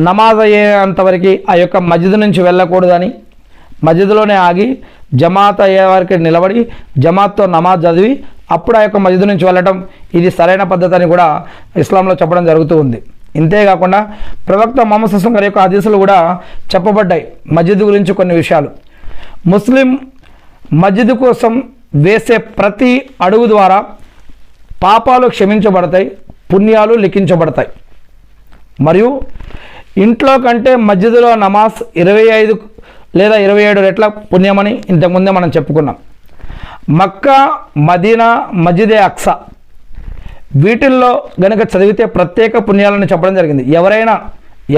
నమాజ్ అయ్యేంతవరకు ఆ యొక్క మస్జిద్ నుంచి వెళ్ళకూడదని, మస్జిద్లోనే ఆగి జమాత్ అయ్యే వారికి నిలబడి జమాత్తో నమాజ్ చదివి అప్పుడు ఆ యొక్క మస్జిద్ నుంచి వెళ్ళటం ఇది సరైన పద్ధతి అని కూడా ఇస్లాంలో చెప్పడం జరుగుతూ ఉంది. ఇంతేకాకుండా ప్రవక్త ముహమ్మద్ సల్లల్లాహు అలైహి వసల్లం గారి యొక్క హదీసులు కూడా చెప్పబడ్డాయి మస్జిద్ గురించి కొన్ని విషయాలు. ముస్లిం మస్జిద్ కోసం వేసే ప్రతి అడుగు ద్వారా పాపాలు క్షమించబడతాయి, పుణ్యాలు లిఖించబడతాయి. మరియు ఇంట్లో కంటే మస్జిద్లో నమాజ్ 25 లేదా 27 రెట్ల పుణ్యమని ఇంతకుముందే మనం చెప్పుకున్నాం. మక్కా, మదీనా, మస్జిదే అక్సా వీటిల్లో గనక చదివితే ప్రత్యేక పుణ్యాలను చెప్పడం జరిగింది.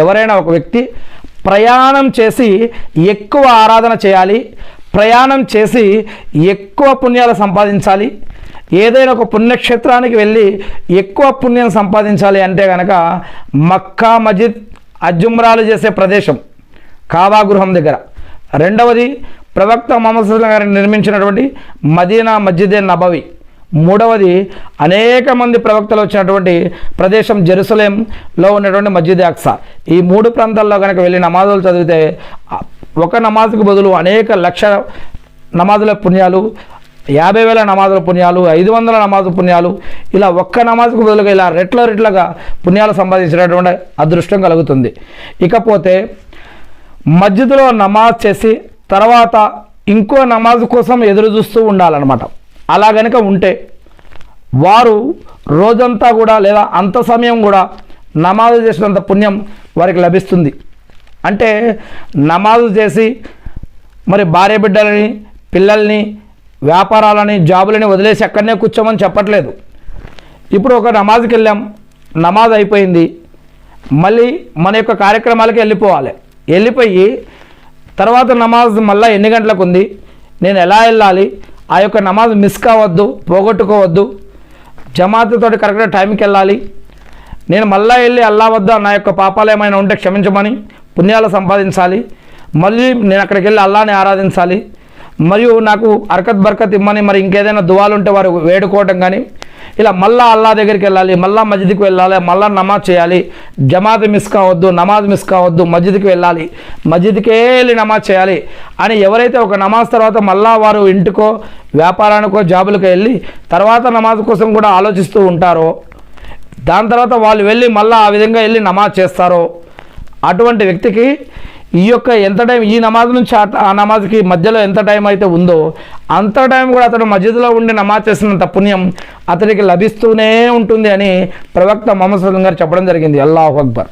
ఎవరైనా ఒక వ్యక్తి ప్రయాణం చేసి ఎక్కువ ఆరాధన చేయాలి, ప్రయాణం చేసి ఎక్కువ పుణ్యాలు సంపాదించాలి, ఏదైనా ఒక పుణ్యక్షేత్రానికి వెళ్ళి ఎక్కువ పుణ్యం సంపాదించాలి అంటే కనుక మక్కా మస్జిద్ అజ్జుమ్రాలు చేసే ప్రదేశం కాబా గృహం దగ్గర. రెండవది ప్రవక్త ముహమ్మద్ సల్లల్లాహు అలైహి వసల్లం గారు నిర్మించినటువంటి మదీనా మస్జిదే నబవి. మూడవది అనేక మంది ప్రవక్తలు వచ్చినటువంటి ప్రదేశం జెరూసలేంలో ఉన్నటువంటి మస్జిద్ అక్సా. ఈ 3 ప్రాంతాల్లో కనుక వెళ్ళి నమాజులు చదివితే ఒక నమాజ్కు బదులు అనేక లక్షల నమాజుల పుణ్యాలు, 50,000 నమాజుల పుణ్యాలు, 500 నమాజు పుణ్యాలు, ఇలా ఒక్క నమాజ్కు బదులుగా ఇలా రెట్లగా పుణ్యాలు సంపాదించినటువంటి అదృష్టం కలుగుతుంది. ఇకపోతే మస్జిద్లో నమాజ్ చేసి తర్వాత ఇంకో నమాజ్ కోసం ఎదురు చూస్తూ ఉండాలన్నమాట. అలా గనుక ఉంటే వారు రోజంతా కూడా లేదా అంత సమయం కూడా నమాజు చేసినంత పుణ్యం వారికి లభిస్తుంది. అంటే నమాజు చేసి మరి భార్య బిడ్డలని, పిల్లల్ని, వ్యాపారాలని, జాబులని వదిలేసి అక్కడనే కూర్చోమని చెప్పట్లేదు. ఇప్పుడు ఒక నమాజ్కి వెళ్ళాం, నమాజ్ అయిపోయింది, మళ్ళీ మన యొక్క కార్యక్రమాలకి వెళ్ళిపోయి తర్వాత నమాజ్ మళ్ళీ ఎన్ని గంటలకు ఉంది, నేను ఎలా వెళ్ళాలి, ఆ యొక్క నమాజ్ మిస్ కావద్దు, పోగొట్టుకోవద్దు, జమాత్తో కరెక్ట్గా టైంకి వెళ్ళాలి, నేను మళ్ళీ వెళ్ళి అల్లా వద్ద నా యొక్క పాపాలు ఏమైనా ఉంటే క్షమించమని పుణ్యాలు సంపాదించాలి, మళ్ళీ నేను అక్కడికి వెళ్ళి అల్లాని ఆరాధించాలి, మరియు నాకు అర్కత్ బర్కత్ ఇమ్మని మరి ఇంకేదైనా దువాలు ఉంటే వారు వేడుకోవటం కానీ, ఇలా మళ్ళా అల్లా దగ్గరికి వెళ్ళాలి, మళ్ళీ మస్జిద్కి వెళ్ళాలి, మళ్ళీ నమాజ్ చేయాలి, జమాత్ మిస్ కావద్దు, నమాజ్ మిస్ కావద్దు, మస్జిద్కి వెళ్ళాలి, మస్జిద్కే వెళ్ళి నమాజ్ చేయాలి అని ఎవరైతే ఒక నమాజ్ తర్వాత మళ్ళా వారు ఇంటికో వ్యాపారానికో జాబులకో వెళ్ళి తర్వాత నమాజ్ కోసం కూడా ఆలోచిస్తూ ఉంటారో, దాని తర్వాత వాళ్ళు వెళ్ళి మళ్ళీ ఆ విధంగా వెళ్ళి నమాజ్ చేస్తారో అటువంటి వ్యక్తికి ఈ యొక్క ఎంత టైం, ఈ నమాజ్ నుంచి ఆ నమాజ్కి మధ్యలో ఎంత టైం అయితే ఉందో అంత టైం కూడా అతడు మస్జిద్లో ఉండి నమాజ్ చేసినంత పుణ్యం అతనికి లభిస్తూనే ఉంటుంది అని ప్రవక్త ముహమ్మద్ సల్లల్లాహు అలైహి వసల్లం గారు చెప్పడం జరిగింది. అల్లాహు అక్బర్.